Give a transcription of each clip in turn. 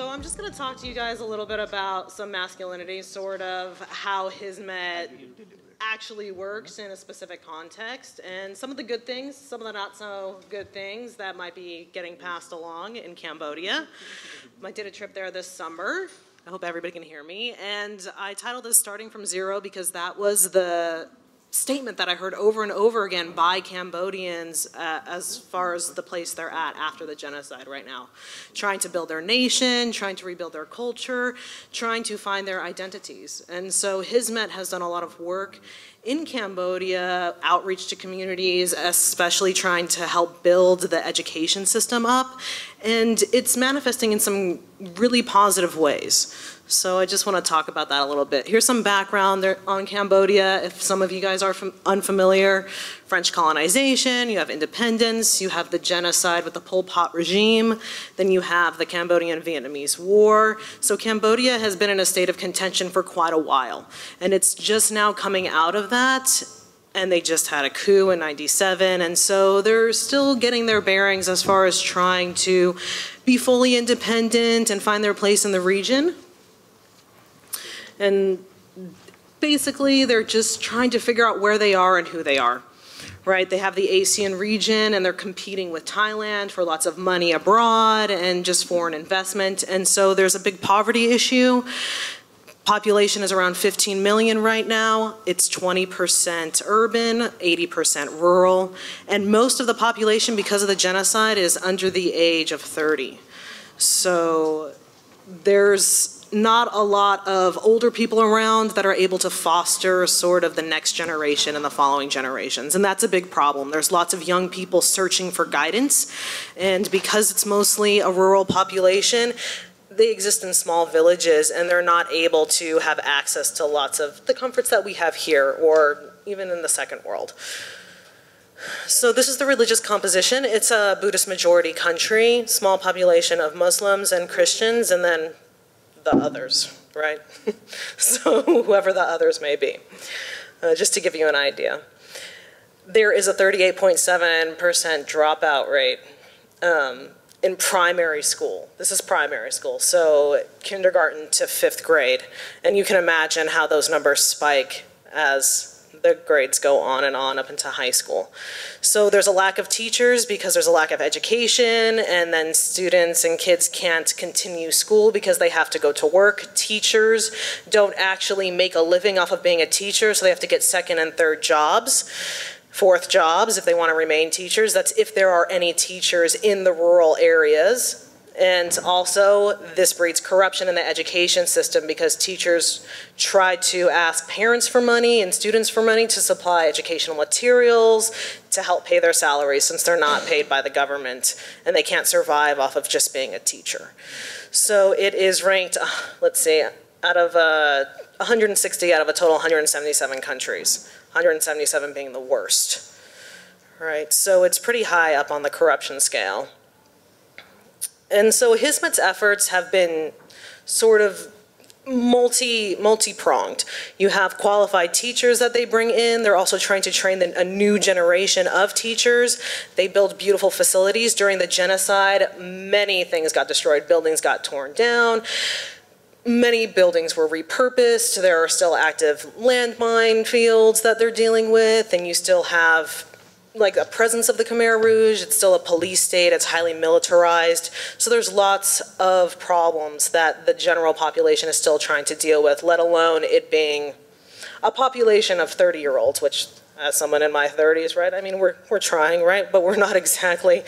So I'm just going to talk to you guys a little bit about some masculinity, sort of how Hizmet actually works in a specific context, and some of the good things, some of the not so good things that might be getting passed along in Cambodia. I did a trip there this summer. I hope everybody can hear me. And I titled this Starting from Zero because that was the statement that I heard over and over again by Cambodians as far as the place they're at after the genocide right now. Trying to build their nation, trying to rebuild their culture, trying to find their identities. And so Hizmet has done a lot of work in Cambodia, outreach to communities, especially trying to help build the education system up. And it's manifesting in some really positive ways. So I just want to talk about that a little bit. Here's some background on Cambodia, if some of you guys are unfamiliar. French colonization, you have independence, you have the genocide with the Pol Pot regime, then you have the Cambodian-Vietnamese War. So Cambodia has been in a state of contention for quite a while. And it's just now coming out of that, and they just had a coup in '97, and so they're still getting their bearings as far as trying to be fully independent and find their place in the region. And basically, they're just trying to figure out where they are and who they are, right? They have the ASEAN region, and they're competing with Thailand for lots of money abroad and just foreign investment. And so there's a big poverty issue. Population is around 15 million right now. It's 20% urban, 80% rural. And most of the population, because of the genocide, is under the age of 30. So there's not a lot of older people around that are able to foster sort of the next generation and the following generations. And that's a big problem. There's lots of young people searching for guidance. And because it's mostly a rural population, they exist in small villages and they're not able to have access to lots of the comforts that we have here or even in the second world. So this is the religious composition. It's a Buddhist majority country, small population of Muslims and Christians, and then the others, right? So whoever the others may be, just to give you an idea. There is a 38.7% dropout rate in primary school. This is primary school, so kindergarten to 5th grade. And you can imagine how those numbers spike as the grades go on and on up into high school. So there's a lack of teachers because there's a lack of education, and then students and kids can't continue school because they have to go to work. Teachers don't actually make a living off of being a teacher, so they have to get 2nd and 3rd jobs. 4th jobs if they want to remain teachers. That's if there are any teachers in the rural areas. And also, this breeds corruption in the education system because teachers try to ask parents for money and students for money to supply educational materials to help pay their salaries since they're not paid by the government and they can't survive off of just being a teacher. So it is ranked, let's see, out of 160 out of a total 177 countries, 177 being the worst. Right, so it's pretty high up on the corruption scale. And so Hizmet's efforts have been sort of multi-pronged. You have qualified teachers that they bring in. They're also trying to train a new generation of teachers. They build beautiful facilities. During the genocide, many things got destroyed. Buildings got torn down. Many buildings were repurposed. There are still active landmine fields that they're dealing with, and you still have like a presence of the Khmer Rouge. It's still a police state. It's highly militarized. So there's lots of problems that the general population is still trying to deal with, let alone it being a population of 30-year-olds, which as someone in my 30s, right, I mean, we're trying, right, but we're not exactly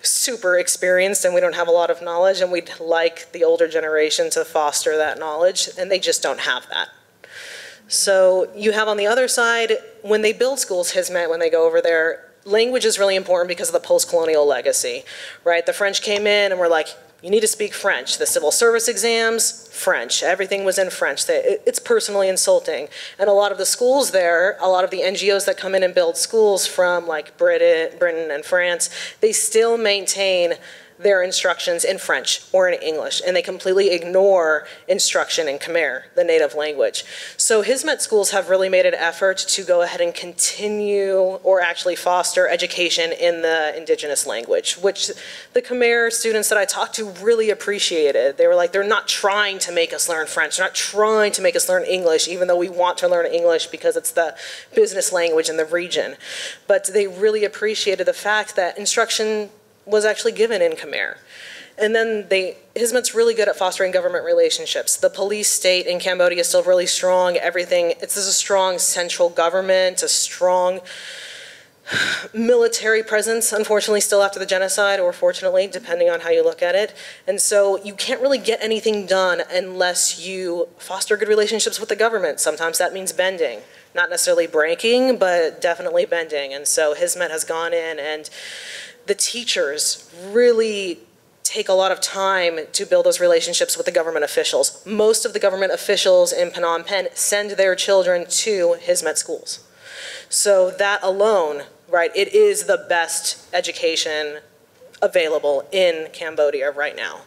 super experienced and we don't have a lot of knowledge, and we'd like the older generation to foster that knowledge, and they just don't have that. So you have on the other side, when they build schools, Hizmet, when they go over there, language is really important because of the post-colonial legacy, right? The French came in and were like, you need to speak French. The civil service exams, French. Everything was in French. It's personally insulting. And a lot of the schools there, a lot of the NGOs that come in and build schools from like Britain and France, they still maintain their instructions in French or in English, and they completely ignore instruction in Khmer, the native language. So Hizmet schools have really made an effort to go ahead and continue or actually foster education in the indigenous language, which the Khmer students that I talked to really appreciated. They were like, they're not trying to make us learn French, they're not trying to make us learn English, even though we want to learn English because it's the business language in the region. But they really appreciated the fact that instruction was actually given in Khmer. And then Hizmet's really good at fostering government relationships. The police state in Cambodia is still really strong. There's a strong central government, a strong military presence, unfortunately, still after the genocide, or fortunately, depending on how you look at it. And so you can't really get anything done unless you foster good relationships with the government. Sometimes that means bending. Not necessarily breaking, but definitely bending. And so Hizmet has gone in, and the teachers really take a lot of time to build those relationships with the government officials. Most of the government officials in Phnom Penh send their children to Hizmet schools. So that alone, right, it is the best education available in Cambodia right now.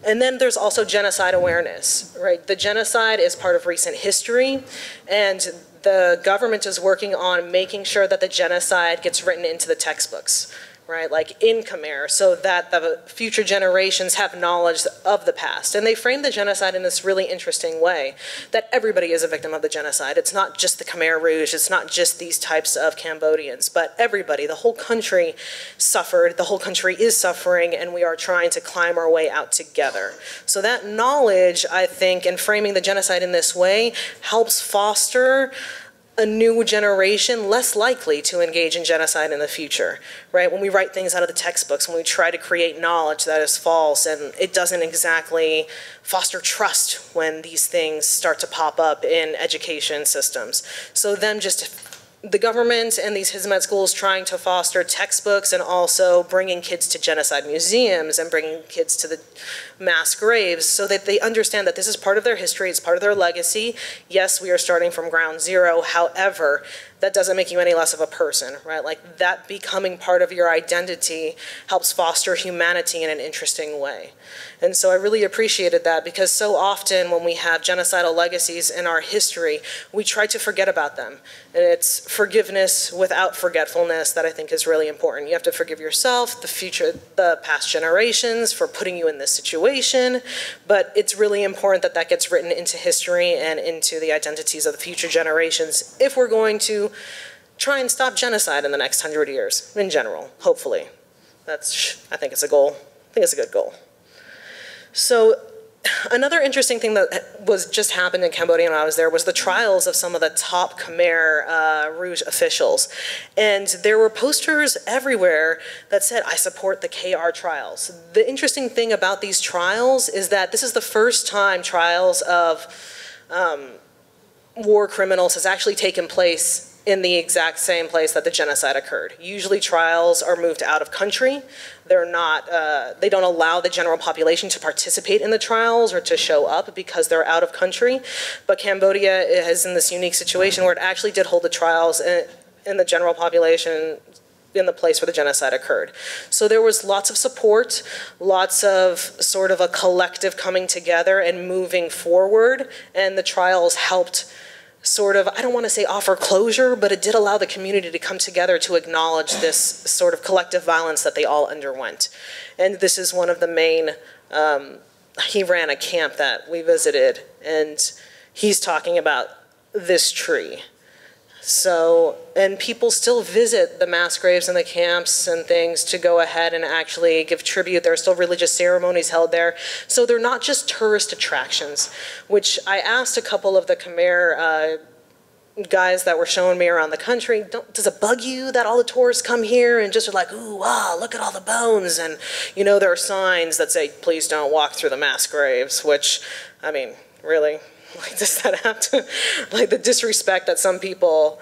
And then there's also genocide awareness, right? The genocide is part of recent history, and the government is working on making sure that the genocide gets written into the textbooks, right, like in Khmer, so that the future generations have knowledge of the past. And they frame the genocide in this really interesting way, that everybody is a victim of the genocide. It's not just the Khmer Rouge, it's not just these types of Cambodians, but everybody, the whole country suffered, the whole country is suffering, and we are trying to climb our way out together. So that knowledge, I think, in framing the genocide in this way, helps foster a new generation less likely to engage in genocide in the future, right? When we write things out of the textbooks, when we try to create knowledge that is false, and it doesn't exactly foster trust when these things start to pop up in education systems. So then just the government and these Hizmet schools trying to foster textbooks and also bringing kids to genocide museums and bringing kids to the mass graves so that they understand that this is part of their history, it's part of their legacy. Yes, we are starting from ground zero. However, that doesn't make you any less of a person, right? Like that becoming part of your identity helps foster humanity in an interesting way. And so I really appreciated that, because so often when we have genocidal legacies in our history, we try to forget about them. And it's forgiveness without forgetfulness that I think is really important. You have to forgive yourself, the past generations for putting you in this situation, but it's really important that that gets written into history and into the identities of the future generations if we're going to try and stop genocide in the next 100 years, in general, hopefully. I think it's a goal. I think it's a good goal. So another interesting thing that just happened in Cambodia when I was there was the trials of some of the top Khmer Rouge officials. And there were posters everywhere that said, "I support the KR trials." The interesting thing about these trials is that this is the first time trials of war criminals has actually taken place in the exact same place that the genocide occurred. Usually trials are moved out of country. They don't allow the general population to participate in the trials or to show up because they're out of country. But Cambodia is in this unique situation where it actually did hold the trials in the general population in the place where the genocide occurred. So there was lots of support, lots of sort of a collective coming together and moving forward, and the trials helped sort of, I don't want to say offer closure, but it did allow the community to come together to acknowledge this sort of collective violence that they all underwent. And this is one of the main, he ran a camp that we visited, and he's talking about this tree. So, and people still visit the mass graves and the camps and things to go ahead and actually give tribute. There are still religious ceremonies held there. So they're not just tourist attractions, which I asked a couple of the Khmer guys that were showing me around the country, does it bug you that all the tourists come here and just are like, ooh, wow, look at all the bones? And, you know, there are signs that say, please don't walk through the mass graves, which, I mean, really? Like, does that have to, like, the disrespect that some people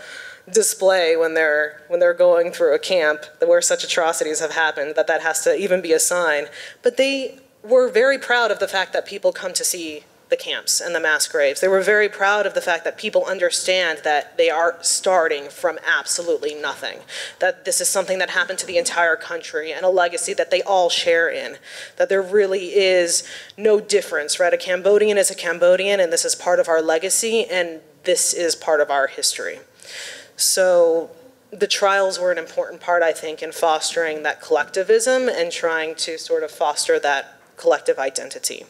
display when they're going through a camp where such atrocities have happened, that has to even be a sign. But they were very proud of the fact that people come to see the camps and the mass graves. They were very proud of the fact that people understand that they are starting from absolutely nothing, that this is something that happened to the entire country and a legacy that they all share in, that there really is no difference, right? A Cambodian is a Cambodian, and this is part of our legacy, and this is part of our history. So the trials were an important part, I think, in fostering that collectivism and trying to sort of foster that collective identity.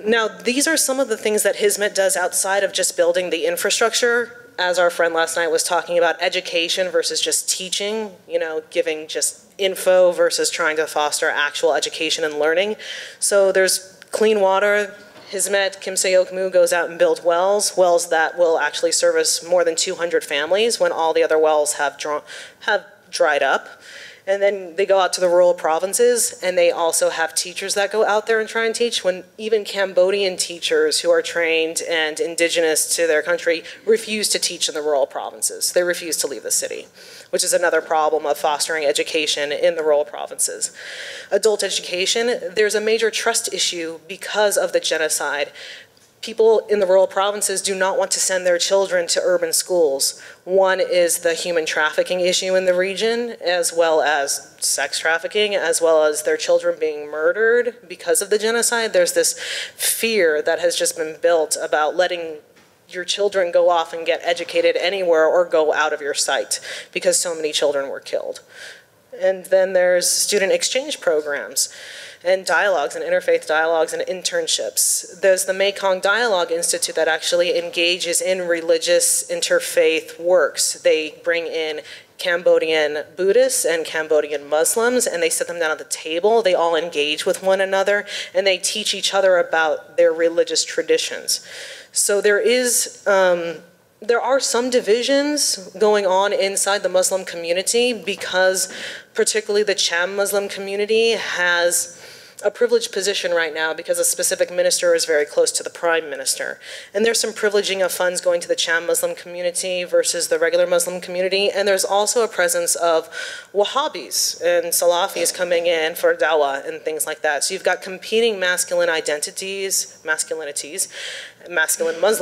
Now, these are some of the things that Hizmet does outside of just building the infrastructure, as our friend last night was talking about, education versus just teaching, you know, giving just info versus trying to foster actual education and learning. So there's clean water. Hizmet, Kim Se-Yok-Mu goes out and builds wells that will actually service more than 200 families when all the other wells have dried up. And then they go out to the rural provinces, and they also have teachers that go out there and try and teach, when even Cambodian teachers who are trained and indigenous to their country refuse to teach in the rural provinces. They refuse to leave the city, which is another problem of fostering education in the rural provinces. Adult education, there's a major trust issue because of the genocide. People in the rural provinces do not want to send their children to urban schools. One is the human trafficking issue in the region, as well as sex trafficking, as well as their children being murdered because of the genocide. There's this fear that has just been built about letting your children go off and get educated anywhere or go out of your sight because so many children were killed. And then there's student exchange programs and dialogues and interfaith dialogues and internships. There's the Mekong Dialogue Institute that actually engages in religious interfaith works. They bring in Cambodian Buddhists and Cambodian Muslims, and they sit them down at the table. They all engage with one another, and they teach each other about their religious traditions. So there are some divisions going on inside the Muslim community because particularly the Cham Muslim community has a privileged position right now because a specific minister is very close to the prime minister. And there's some privileging of funds going to the Cham Muslim community versus the regular Muslim community. And there's also a presence of Wahhabis and Salafis coming in for dawah and things like that. So you've got competing masculine Muslim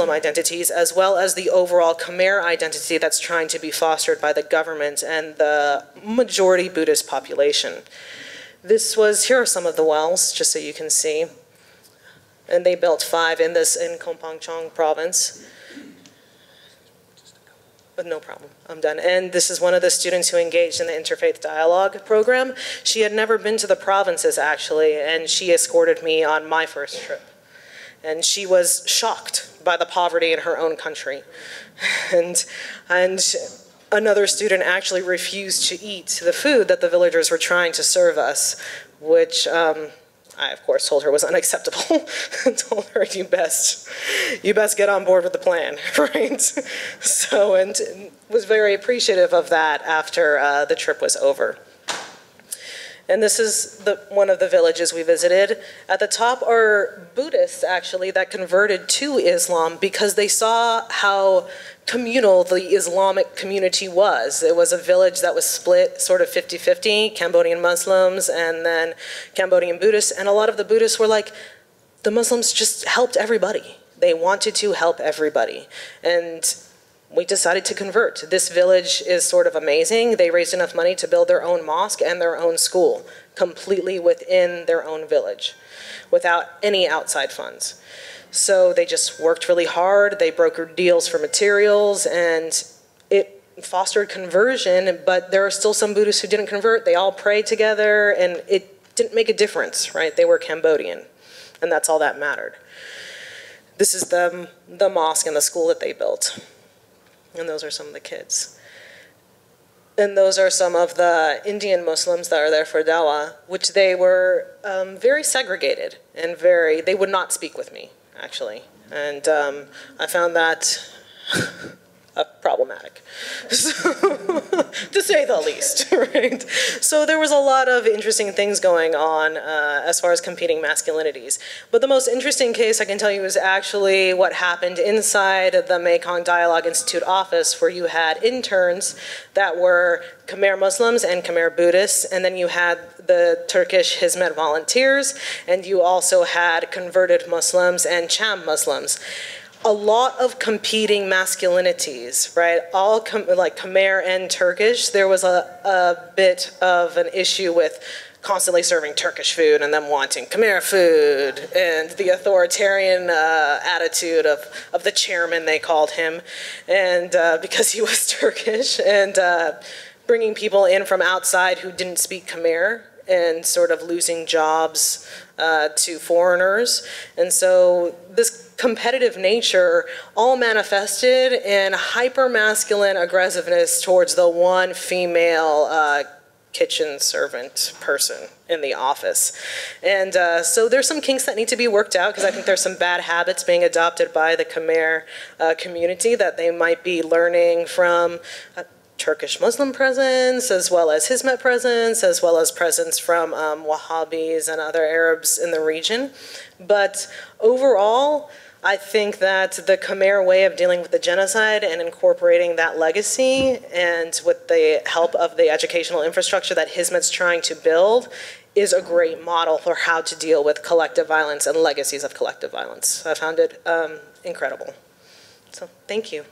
identities, as well as the overall Khmer identity that's trying to be fostered by the government and the majority Buddhist population. Here are some of the wells, just so you can see. And they built 5 in Kompong Chong province. But no problem, I'm done. And this is one of the students who engaged in the Interfaith Dialogue program. She had never been to the provinces, actually, and she escorted me on my first trip. And she was shocked by the poverty in her own country. And another student actually refused to eat the food that the villagers were trying to serve us, which I, of course, told her was unacceptable. Told her, you best get on board with the plan, right? So, and was very appreciative of that after the trip was over. And this is one of the villages we visited. At the top are Buddhists, actually, that converted to Islam because they saw how communal the Islamic community was. It was a village that was split sort of 50-50, Cambodian Muslims and then Cambodian Buddhists. And a lot of the Buddhists were like, the Muslims just helped everybody. They wanted to help everybody. And we decided to convert. This village is sort of amazing. They raised enough money to build their own mosque and their own school, completely within their own village, without any outside funds. So they just worked really hard. They brokered deals for materials, and it fostered conversion, but there are still some Buddhists who didn't convert. They all prayed together, and it didn't make a difference, right? They were Cambodian, and that's all that mattered. This is the mosque and the school that they built. And those are some of the kids. And those are some of the Indian Muslims that are there for dawah, which they were very segregated and they would not speak with me, actually. And I found that problematic, to say the least, right? So there was a lot of interesting things going on as far as competing masculinities. But the most interesting case I can tell you is actually what happened inside the Mekong Dialogue Institute office, where you had interns that were Khmer Muslims and Khmer Buddhists, and then you had the Turkish Hizmet volunteers, and you also had converted Muslims and Cham Muslims. A lot of competing masculinities, right? All like Khmer and Turkish, there was a bit of an issue with constantly serving Turkish food and them wanting Khmer food, and the authoritarian attitude of the chairman, they called him, and because he was Turkish, and bringing people in from outside who didn't speak Khmer, and sort of losing jobs to foreigners. And so this competitive nature all manifested in hyper-masculine aggressiveness towards the one female kitchen servant person in the office. And so there's some kinks that need to be worked out, because I think there's some bad habits being adopted by the Khmer community that they might be learning from Turkish Muslim presence, as well as Hizmet presence, as well as presence from Wahhabis and other Arabs in the region. But overall, I think that the Khmer way of dealing with the genocide and incorporating that legacy, and with the help of the educational infrastructure that Hizmet's trying to build, is a great model for how to deal with collective violence and legacies of collective violence. I found it incredible. So thank you.